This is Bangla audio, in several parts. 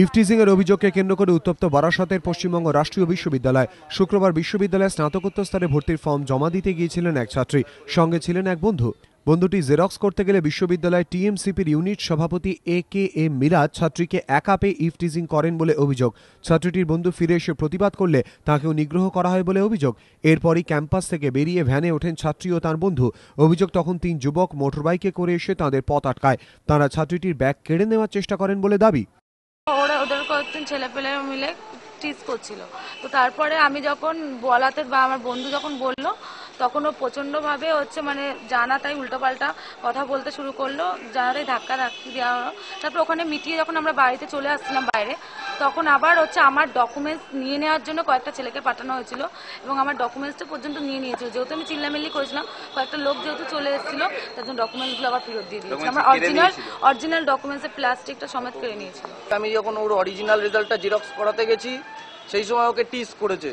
ইভটিজিং এর অভিযোগকে কেন্দ্র করে উত্তপ্ত বারাসতের পশ্চিমবঙ্গ রাষ্ট্রীয় বিশ্ববিদ্যালয়। শুক্রবার বিশ্ববিদ্যালয়ে স্নাতকোত্তর স্তরে ভর্তির ফর্ম জমা দিতে গিয়েছিলেন এক ছাত্রী, সঙ্গে ছিলেন এক বন্ধু। বন্ধুটি জেরক্স করতে গেলে বিশ্ববিদ্যালয় টিএমসিপির ইউনিট সভাপতি এ.কে.এম. মিরাজ ছাত্রীকে একা পেয়ে ইভটিজিং করেন বলে অভিযোগ। ছাত্রীটির বন্ধু ফিরে এসে প্রতিবাদ করলে তাকেও নিগ্রহ করা হয় বলে অভিযোগ। এরপরই ক্যাম্পাস থেকে বেরিয়ে ভ্যানে ওঠেন ছাত্রী ও তার বন্ধু। অভিযোগ, তখন 3 যুবক মোটরবাইকে করে এসে তাদের পথ আটকায়। তারা ছাত্রীটির ব্যাগ কেড়ে নেওয়ার চেষ্টা করেন বলে দাবি। ওদের কয়েকজন ছেলেপেলে মিলে টিজ করছিল। তো তারপরে আমি যখন বলাতে বা আমার বন্ধু যখন বললো, তখন ও প্রচণ্ডভাবে মানে জানা তাই উল্টোপাল্টা কথা বলতে শুরু করলো, জানাতাই ধাক্কা দেওয়া হলো। তারপর ওখানে মিটিয়ে যখন আমরা বাড়িতে চলে আসছিলাম বাইরে, তখন আবার আমার ডকুমেন্টস নিয়ে নেওয়ার জন্য কয়েকটা ছেলেকে পাঠানো হয়েছিল এবং আমার ডকুমেন্টসটা পর্যন্ত নিয়ে নিয়েছিল। যেহেতু আমি চিল্লামিল্লি করেছিলাম, কয়েকটা লোক যেহেতু চলে এসেছিল, তার জন্য ডকুমেন্টসগুলো আবার ফেরত দিয়ে দিয়েছিল। আমার অরিজিনাল ডকুমেন্টসের প্লাস্টিকটা সমেত কেড়ে নিয়েছিল। আমি যখন ওর অরিজিনাল রেজাল্টটা জেরক্স করাতে গেছি, সেই সময় ওকে টিজ করেছে।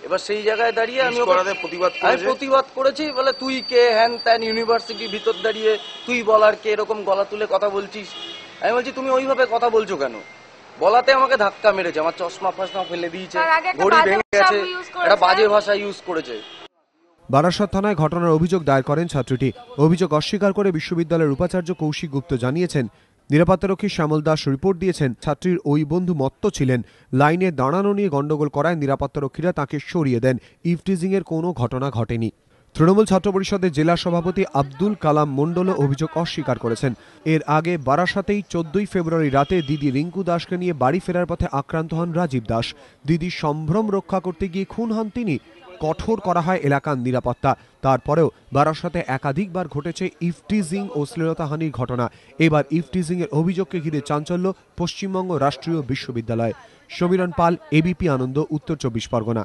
এবার সেই জায়গায় দাঁড়িয়ে আমি প্রতিবাদ করেছি, বলে তুই কে, হ্যান ত্যান, ইউনিভার্সিটির ভিতর দাঁড়িয়ে তুই বলার কে, এরকম গলা তুলে কথা বলছিস। আমি বলছি তুমি ওইভাবে কথা বলছো কেন? বলাতে আমাকে ধাক্কা মেরেছে, আমার চশমা ফশমা ফেলে দিয়েছে, ঘড়ি ভেঙে গেছে, একটা বাজে ভাষা ইউজ করেছে। বারাসত থানায় ঘটনার অভিযোগ দায়ের করেন ছাত্রীটি। অভিযোগ অস্বীকার করে বিশ্ববিদ্যালয়ের উপাচার্য কৌশিক গুপ্ত জানিয়েছেন, নিরাপত্তারক্ষী শ্যামল দাস রিপোর্ট দিয়েছেন ছাত্রীর ওই বন্ধু মত্ত ছিলেন। লাইনে দাঁড়ানো নিয়ে গন্ডগোল করায় নিরাপত্তারক্ষীরা তাকে সরিয়ে দেন। ইভটিজিং এর কোনো ঘটনা ঘটেনি। তৃণমূল ছাত্র পরিষদের জেলা সভাপতি আব্দুল কালাম মণ্ডল অভিযোগ অস্বীকার করেছেন। এর আগে বারাসাতেই 14 ফেব্রুয়ারি রাতে দিদি রিঙ্কু দাসকে নিয়ে বাড়ি ফেরার পথে আক্রান্ত হন রাজীব দাস। দিদির সম্ভ্রম রক্ষা করতে গিয়ে খুন হন তিনি। কঠোর করা হয় এলাকার নিরাপত্তা। তারপরেও বারাসতে একাধিকবার ঘটেছে ইভটিজিং ও শ্লীলতাহানির ঘটনা। এবার ইভটিজিং এর অভিযোগকে ঘিরে চাঞ্চল্য পশ্চিমবঙ্গ রাষ্ট্রীয় বিশ্ববিদ্যালয়। সমীরণ পাল, এবিপি আনন্দ, উত্তর 24 পরগনা।